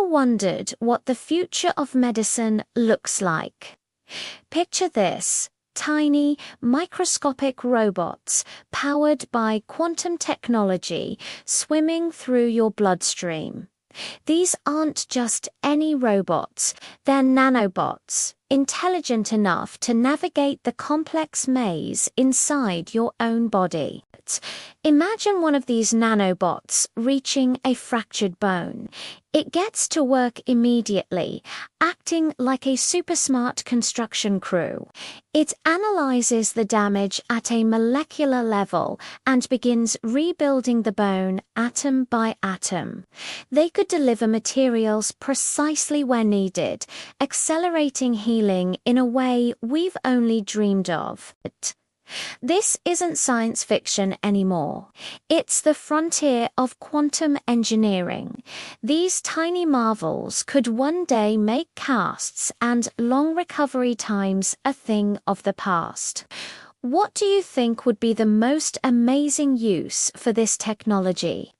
wondered what the future of medicine looks like? Picture this: tiny, microscopic robots powered by quantum technology swimming through your bloodstream. These aren't just any robots, they're nanobots, intelligent enough to navigate the complex maze inside your own body. Imagine one of these nanobots reaching a fractured bone. It gets to work immediately, acting like a super-smart construction crew. It analyzes the damage at a molecular level and begins rebuilding the bone atom by atom. They could deliver materials precisely where needed, accelerating healing in a way we've only dreamed of. This isn't science fiction anymore. It's the frontier of quantum engineering. These tiny marvels could one day make casts and long recovery times a thing of the past. What do you think would be the most amazing use for this technology?